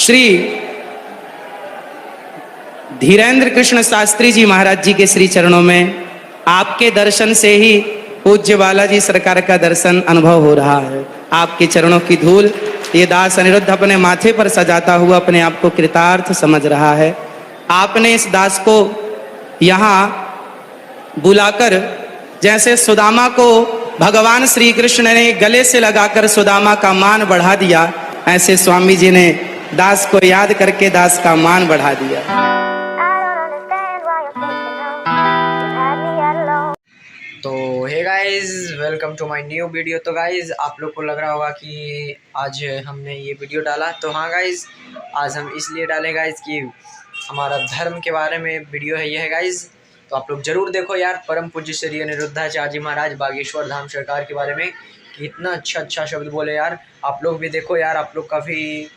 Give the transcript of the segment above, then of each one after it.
श्री धीरेन्द्र कृष्ण शास्त्री जी महाराज जी के श्री चरणों में आपके दर्शन से ही पूज्य बालाजी सरकार का दर्शन अनुभव हो रहा है। आपके चरणों की धूल ये दास अनिरुद्ध अपने माथे पर सजाता हुआ अपने आप को कृतार्थ समझ रहा है। आपने इस दास को यहाँ बुलाकर, जैसे सुदामा को भगवान श्री कृष्ण ने गले से लगाकर सुदामा का मान बढ़ा दिया, ऐसे स्वामी जी ने दास को याद करके दास का मान बढ़ा दिया। तो hey guys, welcome to my new video. तो गाइस, आप लोग को लग रहा होगा कि आज हमने ये वीडियो डाला, तो हाँ गाइस, आज हम इसलिए डाले गाइस कि हमारा धर्म के बारे में वीडियो है। ये है गाइस, तो आप लोग जरूर देखो यार। परम पूज्य श्री अनिरुद्धाचार्य जी महाराज बागेश्वर धाम सरकार के बारे में कितना अच्छा शब्द बोले यार। आप लोग भी देखो यार, आप लोग का भी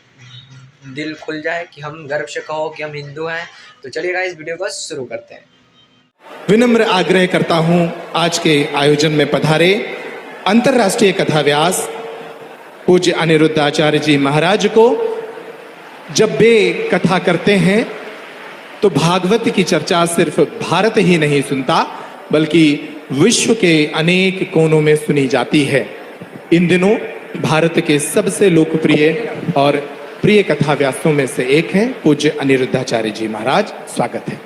दिल खुल जाए कि हम गर्व से कहो कि हम हिंदू हैं। तो चलिए गाइस, वीडियो को शुरू करते हैं। विनम्र आग्रह करता हूं आज के आयोजन में पधारे अंतर्राष्ट्रीय कथा व्यास पूज्य अनिरुद्धाचार्य जी महाराज को। जब वे कथा करते हैं तो भागवत की चर्चा सिर्फ भारत ही नहीं सुनता, बल्कि विश्व के अनेक कोनों में सुनी जाती है। इन दिनों भारत के सबसे लोकप्रिय और प्रिय कथा व्यासों में से एक हैं पूज्य अनिरुद्धाचार्य जी महाराज। स्वागत है।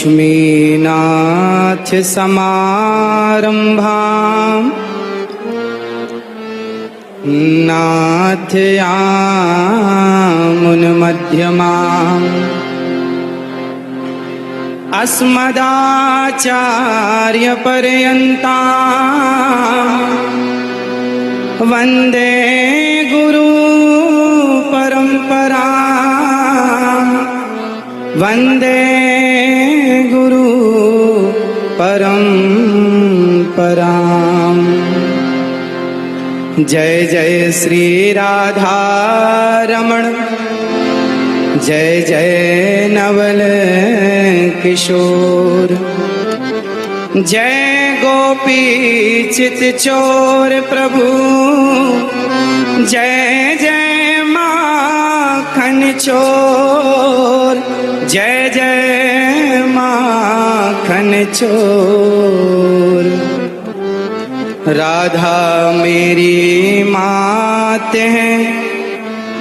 लक्ष्मीनाथ समारंभां नाथयामुनमध्यमाम् अस्मदाचार्यपर्यन्तां वन्दे गुरु परम्परां, वन्दे गुरु परम्परां। जय जय श्री राधा रमण, जय जय नवल किशोर, जय गोपी चित चोर प्रभु, जय जय माखन चोर, जय जय माखन चोर। राधा मेरी मात है,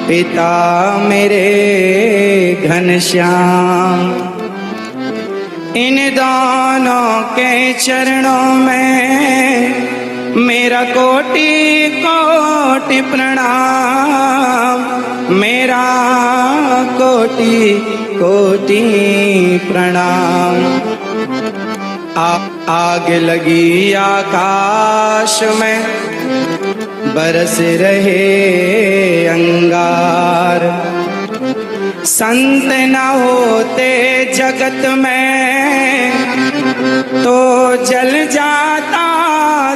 पिता मेरे घनश्याम, इन दोनों के चरणों में मेरा कोटि कोटि प्रणाम, मेरा कोटि कोटि प्रणाम। आग लगी आकाश में, बरस रहे अंगार, संत न होते जगत में तो जल जाता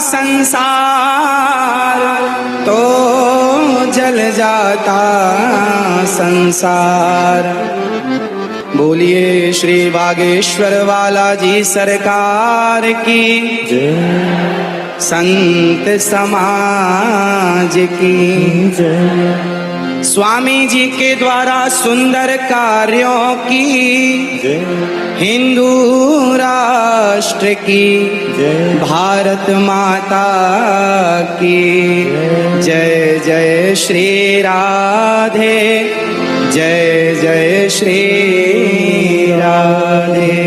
संसार, तो जल जाता संसार। बोलिए श्री बागेश्वर वाला जी सरकार की, संत समाज की जय। स्वामी जी के द्वारा सुंदर कार्यों की, हिंदू राष्ट्र की, भारत माता की जय। जय श्री राधे, जय जय श्री राधे।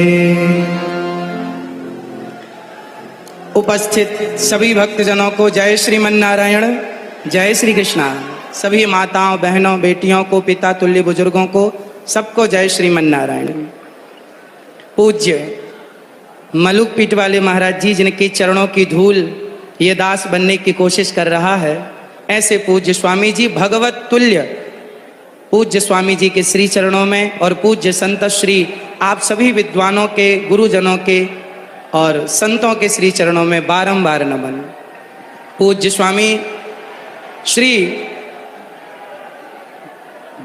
उपस्थित सभी भक्तजनों को जय श्रीमन्नारायण, जय श्री कृष्णा। सभी माताओं, बहनों, बेटियों को, पिता तुल्य बुजुर्गों को, सबको जय श्रीमन्नारायण। पूज्य मलुक पीठ वाले महाराज जी, जिनके चरणों की धूल ये दास बनने की कोशिश कर रहा है, ऐसे पूज्य स्वामी जी भगवत तुल्य पूज्य स्वामी जी के श्री चरणों में और पूज्य संत श्री आप सभी विद्वानों के, गुरुजनों के और संतों के श्री चरणों में बारंबार नमन। पूज्य स्वामी श्री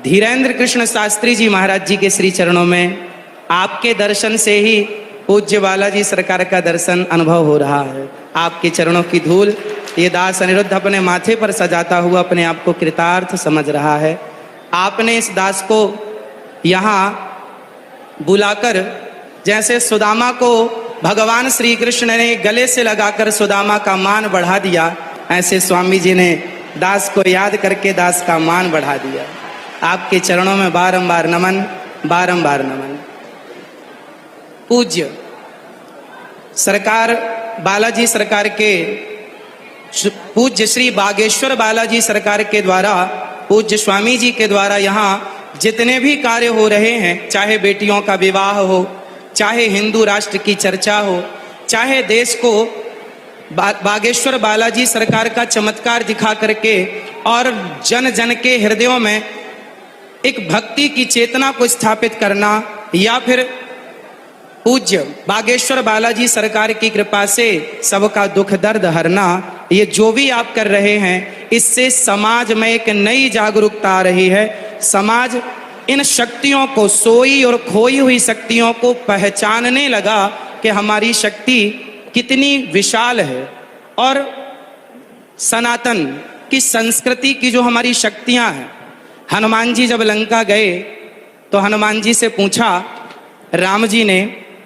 धीरेन्द्र कृष्ण शास्त्री जी महाराज जी के श्री चरणों में आपके दर्शन से ही पूज्य बालाजी सरकार का दर्शन अनुभव हो रहा है। आपके चरणों की धूल ये दास अनिरुद्ध अपने माथे पर सजाता हुआ अपने आप को कृतार्थ समझ रहा है। आपने इस दास को यहाँ बुलाकर, जैसे सुदामा को भगवान श्री कृष्ण ने गले से लगाकर सुदामा का मान बढ़ा दिया, ऐसे स्वामी जी ने दास को याद करके दास का मान बढ़ा दिया। आपके चरणों में बारंबार नमन, बारंबार नमन। पूज्य सरकार बालाजी सरकार के पूज्य श्री बागेश्वर बालाजी सरकार के द्वारा, पूज्य स्वामी जी के द्वारा यहाँ जितने भी कार्य हो रहे हैं, चाहे बेटियों का विवाह हो, चाहे हिंदू राष्ट्र की चर्चा हो, चाहे देश को बागेश्वर बालाजी सरकार का चमत्कार दिखा करके और जन जन के हृदयों में एक भक्ति की चेतना को स्थापित करना, या फिर पूज्य बागेश्वर बालाजी सरकार की कृपा से सबका दुख दर्द हरना, ये जो भी आप कर रहे हैं, इससे समाज में एक नई जागरूकता आ रही है। समाज इन शक्तियों को, सोई और खोई हुई शक्तियों को पहचानने लगा कि हमारी शक्ति कितनी विशाल है। और सनातन की संस्कृति की जो हमारी शक्तियां हैं, हनुमान जी जब लंका गए तो हनुमान जी से पूछा राम जी ने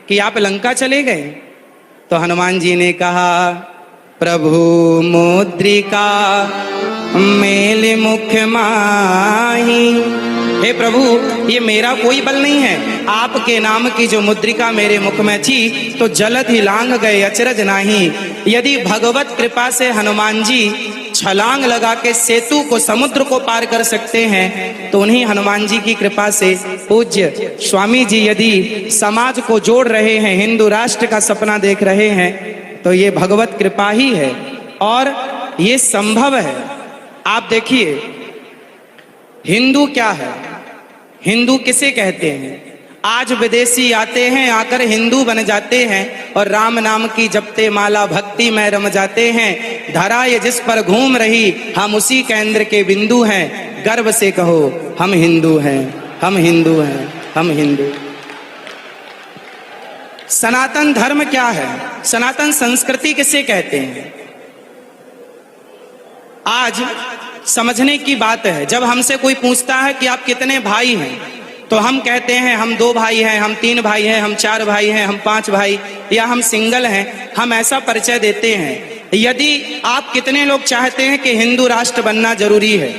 कि आप लंका चले गए? तो हनुमान जी ने कहा, प्रभु मुद्रिका मेल मुख माही। हे प्रभु, ये मेरा कोई बल नहीं है, आपके नाम की जो मुद्रिका मेरे मुख में थी तो जलद ही लांग गए, अचरज नाही। यदि भगवत कृपा से हनुमान जी छलांग लगा के सेतु को, समुद्र को पार कर सकते हैं, तो उन्हीं हनुमान जी की कृपा से पूज्य स्वामी जी यदि समाज को जोड़ रहे हैं, हिंदू राष्ट्र का सपना देख रहे हैं, तो ये भगवत कृपा ही है और ये संभव है। आप देखिए, हिंदू क्या है, हिंदू किसे कहते हैं? आज विदेशी आते हैं, आकर हिंदू बन जाते हैं और राम नाम की जपते माला भक्ति में रम जाते हैं। धरा ये जिस पर घूम रही, हम उसी केंद्र के बिंदु हैं। गर्व से कहो हम हिंदू हैं, हम हिंदू हैं, हम हिंदू। सनातन धर्म क्या है? सनातन संस्कृति किसे कहते हैं? आज समझने की बात है। जब हमसे कोई पूछता है कि आप कितने भाई हैं, तो हम कहते हैं हम 2 भाई हैं, हम 3 भाई हैं, हम 4 भाई हैं, हम 5 भाई, या हम सिंगल हैं। हम ऐसा परिचय देते हैं। यदि आप कितने लोग चाहते हैं कि हिंदू राष्ट्र बनना जरूरी है,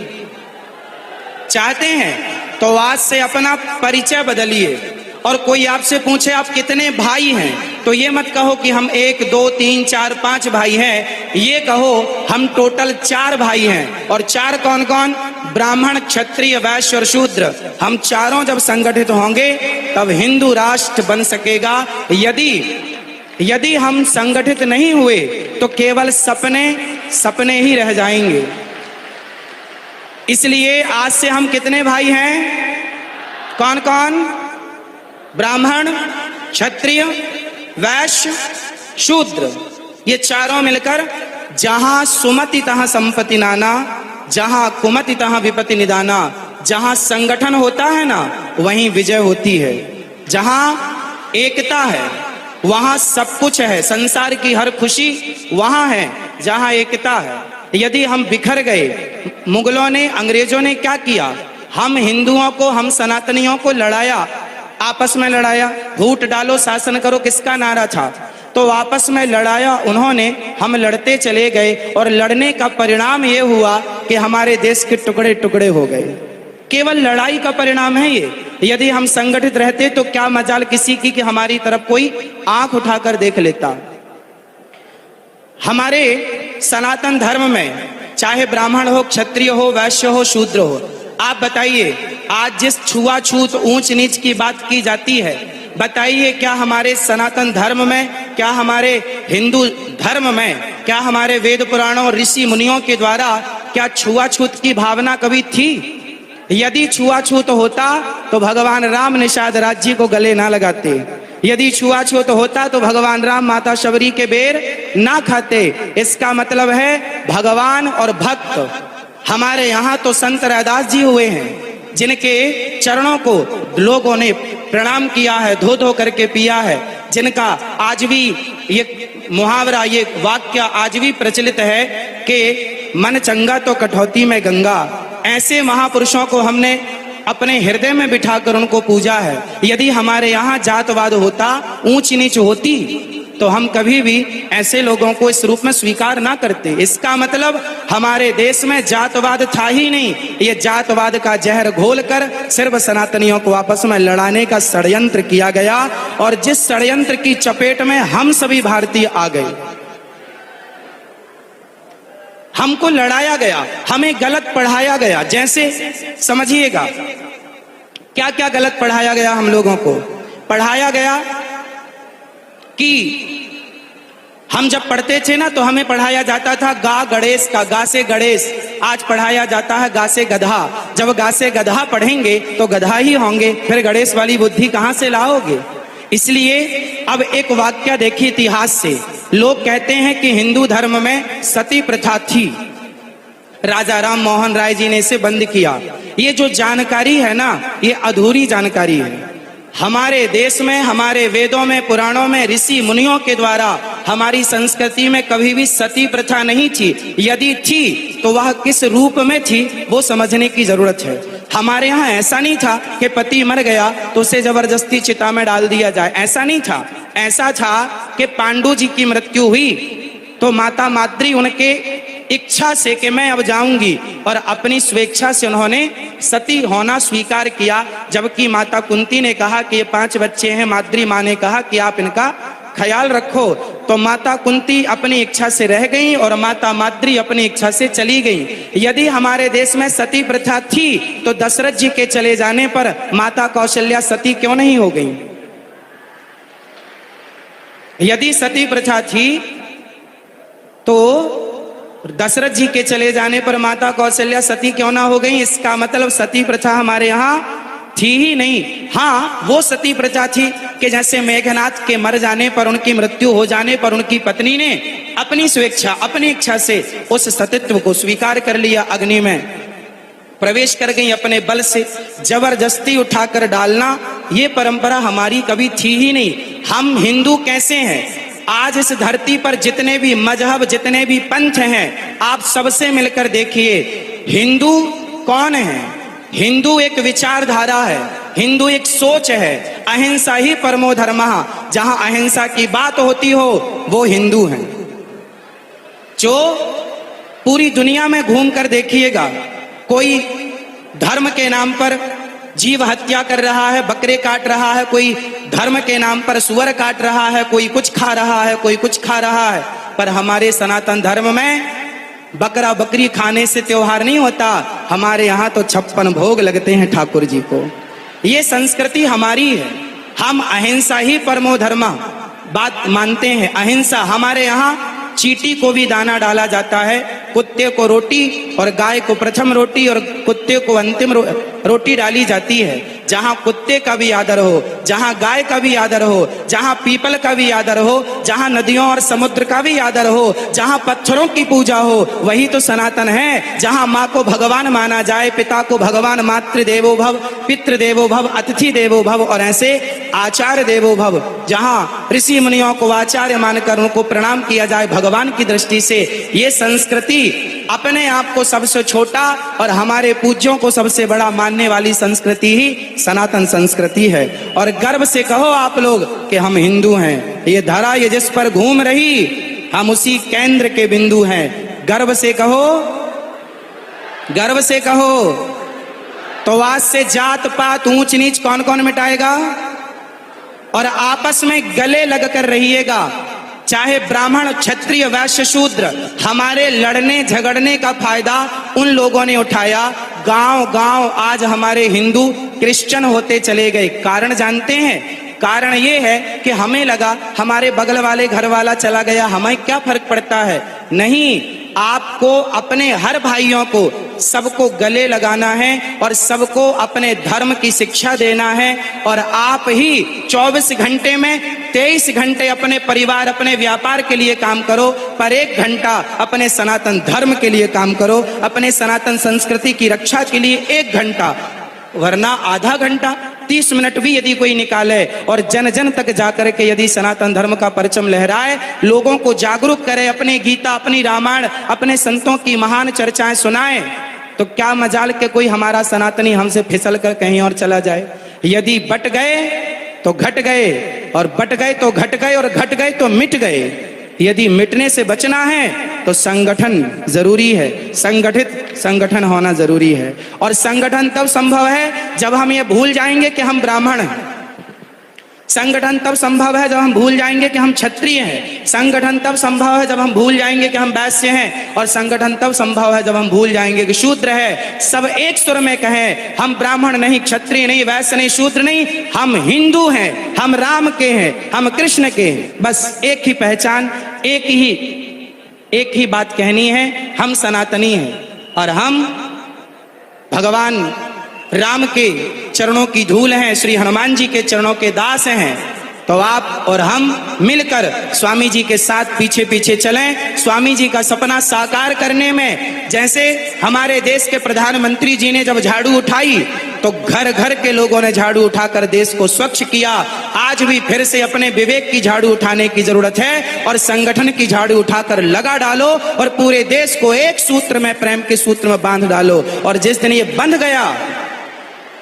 चाहते हैं, तो आज से अपना परिचय बदलिए। और कोई आपसे पूछे आप कितने भाई हैं, तो ये मत कहो कि हम 1 2 3 4 5 भाई हैं, ये कहो हम टोटल 4 भाई हैं। और 4 कौन कौन? ब्राह्मण, क्षत्रिय, वैश्य और शूद्र। हम चारों जब संगठित होंगे तब हिंदू राष्ट्र बन सकेगा। यदि हम संगठित नहीं हुए तो केवल सपने ही रह जाएंगे। इसलिए आज से हम कितने भाई हैं? कौन कौन? ब्राह्मण, क्षत्रिय, वैश्य, शूद्र। ये चारों मिलकर जहां सुमति तहां संपत्ति नाना, जहां कुमति तहां विपत्ति निदाना। जहां संगठन होता है ना, वहीं विजय होती है। जहां एकता है वहां सब कुछ है। संसार की हर खुशी वहां है जहां एकता है। यदि हम बिखर गए, मुगलों ने, अंग्रेजों ने क्या किया? हम हिंदुओं को, हम सनातनियों को लड़ाया, आपस में लड़ाया। फूट डालो शासन करो किसका नारा था? तो आपस में लड़ाया उन्होंने, हम लड़ते चले गए और लड़ने का परिणाम ये हुआ कि हमारे देश के टुकड़े टुकड़े हो गए। केवल लड़ाई का परिणाम है ये। यदि हम संगठित रहते तो क्या मजाल किसी की कि हमारी तरफ कोई आंख उठाकर देख लेता। हमारे सनातन धर्म में चाहे ब्राह्मण हो, क्षत्रिय हो, वैश्य हो, शूद्र हो, आप बताइए, आज जिस छुआछूत, ऊंच नीच की बात की जाती है, बताइए क्या हमारे सनातन धर्म में, क्या हमारे हिंदू धर्म में, क्या हमारे वेद पुराणों ऋषि मुनियों के द्वारा क्या छुआछूत की भावना कभी थी? यदि छुआछूत होता तो भगवान राम निषाद राज्य को गले ना लगाते। यदि छुआछूत होता तो भगवान राम माता शबरी के बेर ना खाते। इसका मतलब है भगवान और भक्त। हमारे यहाँ तो संत रैदास जी हुए हैं जिनके चरणों को लोगों ने प्रणाम किया है, धो धो करके पिया है, जिनका आज भी ये मुहावरा, ये वाक्य आज भी प्रचलित है कि मन चंगा तो कठौती में गंगा। ऐसे महापुरुषों को हमने अपने हृदय में बिठाकर उनको पूजा है। यदि हमारे यहाँ जातवाद होता, ऊंच नीच होती, तो हम कभी भी ऐसे लोगों को इस रूप में स्वीकार ना करते। इसका मतलब हमारे देश में जातवाद था ही नहीं। ये जातवाद का जहर घोलकर सिर्फ सनातनियों को आपस में लड़ाने का षड्यंत्र किया गया, और जिस षड्यंत्र की चपेट में हम सभी भारतीय आ गए। हमको लड़ाया गया, हमें गलत पढ़ाया गया। जैसे समझिएगा क्या क्या गलत पढ़ाया गया। हम लोगों को पढ़ाया गया कि हम जब पढ़ते थे ना तो हमें पढ़ाया जाता था गा गणेश का, गा से गणेश। आज पढ़ाया जाता है गा से गधा। जब गा से गधा पढ़ेंगे तो गधा ही होंगे, फिर गणेश वाली बुद्धि कहां से लाओगे। इसलिए अब एक वाक्य देखिए इतिहास से। लोग कहते हैं कि हिंदू धर्म में सती प्रथा थी, राजा राम मोहन राय जी ने इसे बंद किया। ये जो जानकारी है ना, ये अधूरी जानकारी है। हमारे देश में, हमारे वेदों में, पुराणों में, ऋषि मुनियों के द्वारा हमारी संस्कृति में कभी भी सती प्रथा नहीं थी। यदि थी तो वह किस रूप में थी वो समझने की जरूरत है। हमारे यहाँ ऐसा नहीं था कि पति मर गया तो उसे जबरदस्ती चिता में डाल दिया जाए, ऐसा नहीं था। ऐसा था कि पांडु जी की मृत्यु हुई तो माता माद्री उनके इच्छा से कि मैं अब जाऊंगी, और अपनी स्वेच्छा से उन्होंने सती होना स्वीकार किया। जबकि माता कुंती ने कहा कि ये 5 बच्चे हैं, माद्री माँ ने कहा कि आप इनका ख्याल रखो। तो माता कुंती अपनी इच्छा से रह गई और माता माद्री अपनी इच्छा से चली गई। यदि हमारे देश में सती प्रथा थी तो दशरथ जी के चले जाने पर माता कौशल्या सती क्यों नहीं हो गई। यदि सती प्रथा थी तो दशरथ जी के चले जाने पर माता कौशल्या सती क्यों ना हो गई। इसका मतलब सती प्रथा हमारे यहाँ थी ही नहीं। हाँ, वो सती प्रथा थी कि जैसे मेघनाथ के मर जाने पर, उनकी मृत्यु हो जाने पर उनकी पत्नी ने अपनी स्वेच्छा, अपनी इच्छा से उस सतीत्व को स्वीकार कर लिया, अग्नि में प्रवेश कर गई अपने बल से। जबरदस्ती उठाकर डालना ये परंपरा हमारी कभी थी ही नहीं। हम हिंदू कैसे हैं? आज इस धरती पर जितने भी मजहब, जितने भी पंथ हैं, आप सबसे मिलकर देखिए हिंदू कौन है। हिंदू एक विचारधारा है, हिंदू एक सोच है। अहिंसा ही परमो धर्मः, जहां अहिंसा की बात होती हो वो हिंदू हैं। जो पूरी दुनिया में घूमकर देखिएगा, कोई धर्म के नाम पर जीव हत्या कर रहा है, बकरे काट रहा है, कोई धर्म के नाम पर सुअर काट रहा है, कोई कुछ खा रहा है, कोई कुछ खा रहा है। पर हमारे सनातन धर्म में बकरा बकरी खाने से त्योहार नहीं होता। हमारे यहाँ तो 56 भोग लगते हैं ठाकुर जी को। ये संस्कृति हमारी है। हम अहिंसा ही परमो धर्म बात मानते हैं। अहिंसा हमारे यहाँ चींटी को भी दाना डाला जाता है, कुत्ते को रोटी और गाय को प्रथम रोटी और कुत्ते को अंतिम रोटी डाली जाती है। जहां कुत्ते का भी आदर हो, जहां गाय का भी आदर हो, जहां पीपल का भी आदर हो, जहां नदियों और समुद्र का भी आदर हो, जहां पत्थरों की पूजा हो, वही तो सनातन है। जहां माँ को भगवान माना जाए, पिता को भगवान, मातृदेवो भव, पितृदेवो भव, अतिथि देवो भव, और ऐसे आचार्य देवो भव। जहां ऋषि मुनियों को आचार्य मानकर उनको प्रणाम किया जाए भगवान की दृष्टि से। ये संस्कृति अपने आप को सबसे छोटा और हमारे पूज्यों को सबसे बड़ा मानने वाली संस्कृति ही सनातन संस्कृति है। और गर्व से कहो आप लोग कि हम हिंदू हैं। ये धरा ये जिस पर घूम रही, हम उसी केंद्र के बिंदु हैं। गर्व से कहो, गर्व से कहो। तो आज से जात पात ऊंच नीच कौन कौन मिटाएगा? और आपस में गले लगकर रहिएगा। चाहे ब्राह्मण, क्षत्रिय, वैश्य, शूद्र, हमारे लड़ने झगड़ने का फायदा उन लोगों ने उठाया। गांव गांव आज हमारे हिंदू क्रिश्चियन होते चले गए। कारण जानते हैं? कारण ये है कि हमें लगा हमारे बगल वाले घर वाला चला गया, हमें क्या फर्क पड़ता है। नहीं, आपको अपने हर भाइयों को सबको गले लगाना है और सबको अपने धर्म की शिक्षा देना है। और आप ही 24 घंटे में 23 घंटे अपने परिवार अपने व्यापार के लिए काम करो, पर 1 घंटा अपने सनातन धर्म के लिए काम करो, अपने सनातन संस्कृति की रक्षा के लिए 1 घंटा, वरना आधा घंटा 30 मिनट भी यदि कोई निकाले और जन जन तक जाकर के यदि सनातन धर्म का परचम लहराए, लोगों को जागरूक करे, अपने गीता अपनी रामायण अपने संतों की महान चर्चाएं सुनाए, तो क्या मजाल के कोई हमारा सनातनी हमसे फिसल कर कहीं और चला जाए। यदि बट गए तो घट गए, और बट गए तो घट गए, और घट गए तो मिट गए। यदि मिटने से बचना है तो संगठन जरूरी है, संगठित संगठन होना जरूरी है। और संगठन तब संभव है जब हम ये भूल जाएंगे कि हम ब्राह्मण हैं। संगठन तब संभव है जब हम भूल जाएंगे कि हम क्षत्रिय हैं। संगठन तब संभव है जब हम भूल जाएंगे कि हम वैश्य हैं। और संगठन तब संभव है जब हम भूल जाएंगे कि शूद्र है। सब एक सुर में कहें, हम ब्राह्मण नहीं, क्षत्रिय नहीं, वैश्य नहीं, शूद्र नहीं, हम हिंदू हैं, हम राम के हैं, हम कृष्ण के हैं। बस एक ही पहचान, एक ही बात कहनी है, हम सनातनी हैं और हम भगवान राम के चरणों की धूल हैं, श्री हनुमान जी के चरणों के दास हैं। तो आप और हम मिलकर स्वामी जी के साथ पीछे पीछे चलें, स्वामी जी का सपना साकार करने में। जैसे हमारे देश के प्रधानमंत्री जी ने जब झाड़ू उठाई तो घर घर के लोगों ने झाड़ू उठाकर देश को स्वच्छ किया। आज भी फिर से अपने विवेक की झाड़ू उठाने की जरूरत है और संगठन की झाड़ू उठाकर लगा डालो और पूरे देश को एक सूत्र में, प्रेम के सूत्र में बांध डालो। और जिस दिन ये बंध गया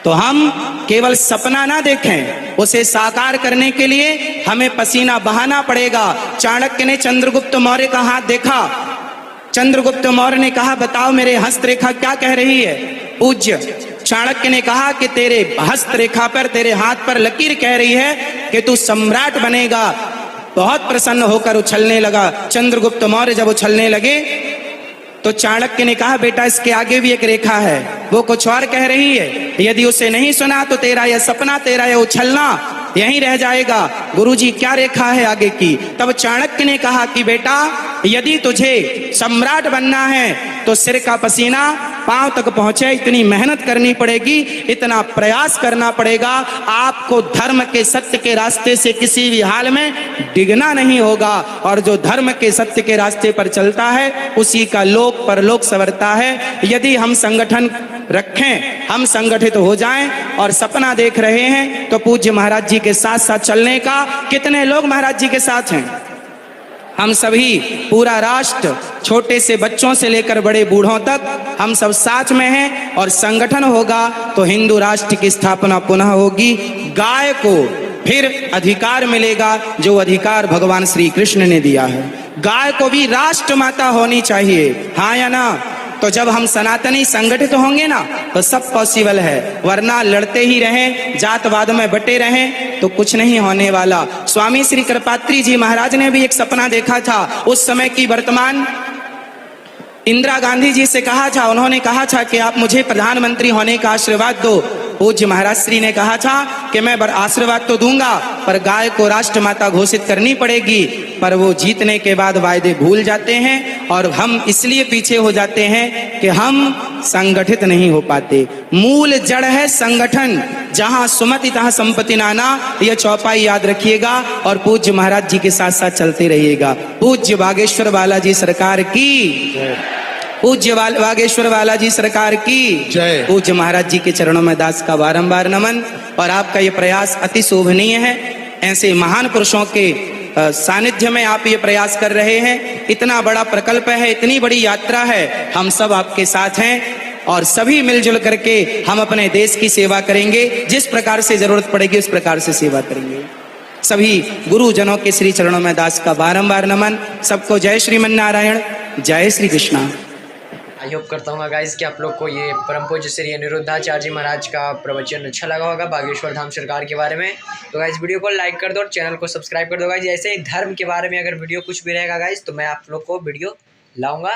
तो हम केवल सपना ना देखें, उसे साकार करने के लिए हमें पसीना बहाना पड़ेगा। चाणक्य ने चंद्रगुप्त मौर्य का हाथ देखा। चंद्रगुप्त मौर्य ने कहा, बताओ मेरे हस्तरेखा क्या कह रही है। पूज्य चाणक्य ने कहा कि तेरे हस्तरेखा पर, तेरे हाथ पर लकीर कह रही है कि तू सम्राट बनेगा। बहुत प्रसन्न होकर उछलने लगा। चंद्रगुप्त मौर्य जब उछलने लगे तो चाणक्य ने कहा, बेटा इसके आगे भी एक रेखा है, वो कुछ और कह रही है। यदि उसे नहीं सुना तो तेरा यह सपना, तेरा यह उछलना यहीं रह जाएगा। गुरुजी क्या रेखा है आगे की? तब चाणक्य ने कहा कि बेटा यदि तुझे सम्राट बनना है तो सिर का पसीना पांव तक पहुंचे, इतनी मेहनत करनी पड़ेगी, इतना प्रयास करना पड़ेगा। आपको धर्म के सत्य के रास्ते से किसी भी हाल में डिगना नहीं होगा। और जो धर्म के सत्य के रास्ते पर चलता है उसी का लोक परलोक संवरता है। यदि हम संगठन रखें, हम संगठित हो जाएं और सपना देख रहे हैं तो पूज्य महाराज जी के साथ साथ चलने का कितने लोग महाराज जी के साथ हैं? हम सभी, पूरा राष्ट्र, छोटे से बच्चों से लेकर बड़े बूढ़ों तक हम सब साथ में हैं। और संगठन होगा तो हिंदू राष्ट्र की स्थापना पुनः होगी। गाय को फिर अधिकार मिलेगा जो अधिकार भगवान श्री कृष्ण ने दिया है। गाय को भी राष्ट्र माता होनी चाहिए, हाँ या ना? तो जब हम सनातनी संगठित होंगे ना तो सब पॉसिबल है, वरना लड़ते ही रहें, जातवाद में बटे रहें तो कुछ नहीं होने वाला। स्वामी श्री कृपात्री जी महाराज ने भी एक सपना देखा था। उस समय की वर्तमान इंदिरा गांधी जी से कहा था, उन्होंने कहा था कि आप मुझे प्रधानमंत्री होने का आशीर्वाद दो। पूज्य महाराज श्री ने कहा था कि मैं आशीर्वाद तो दूंगा पर गाय को राष्ट्रमाता घोषित करनी पड़ेगी। पर वो जीतने के बाद वायदे भूल जाते हैं और हम इसलिए पीछे हो जाते हैं कि हम संगठित नहीं हो पाते। मूल जड़ है संगठन, जहां सुमति तहां संपत्ति नाना, यह चौपाई याद रखिएगा और पूज्य महाराज जी के साथ साथ चलते रहिएगा। पूज्य बागेश्वर बालाजी सरकार की, पूज्य बागेश्वर बालाजी सरकार की जय। पूज्य महाराज जी के चरणों में दास का बारंबार नमन। और आपका ये प्रयास अति शोभनीय है। ऐसे महान पुरुषों के सानिध्य में आप ये प्रयास कर रहे हैं। इतना बड़ा प्रकल्प है, इतनी बड़ी यात्रा है, हम सब आपके साथ हैं और सभी मिलजुल करके हम अपने देश की सेवा करेंगे। जिस प्रकार से जरूरत पड़ेगी उस प्रकार से सेवा करेंगे। सभी गुरुजनों के श्री चरणों में दास का बारंबार नमन। सबको जय श्रीमन नारायण, जय श्री कृष्णा। आई होप करता हूँ गाइज कि आप लोग को ये परम पूज्य श्री अनिरुद्धाचार्य जी महाराज का प्रवचन अच्छा लगा होगा बागेश्वर धाम सरकार के बारे में। तो गाइज वीडियो को लाइक कर दो और चैनल को सब्सक्राइब कर दो गाइज। ऐसे ही धर्म के बारे में अगर वीडियो कुछ भी रहेगा गाइज तो मैं आप लोग को वीडियो लाऊंगा,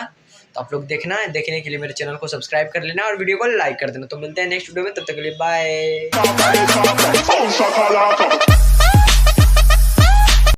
तो आप लोग देखना है। देखने के लिए मेरे चैनल को सब्सक्राइब कर लेना और वीडियो को लाइक कर देना। तो मिलते हैं नेक्स्ट वीडियो में, तब तक के लिए बाय।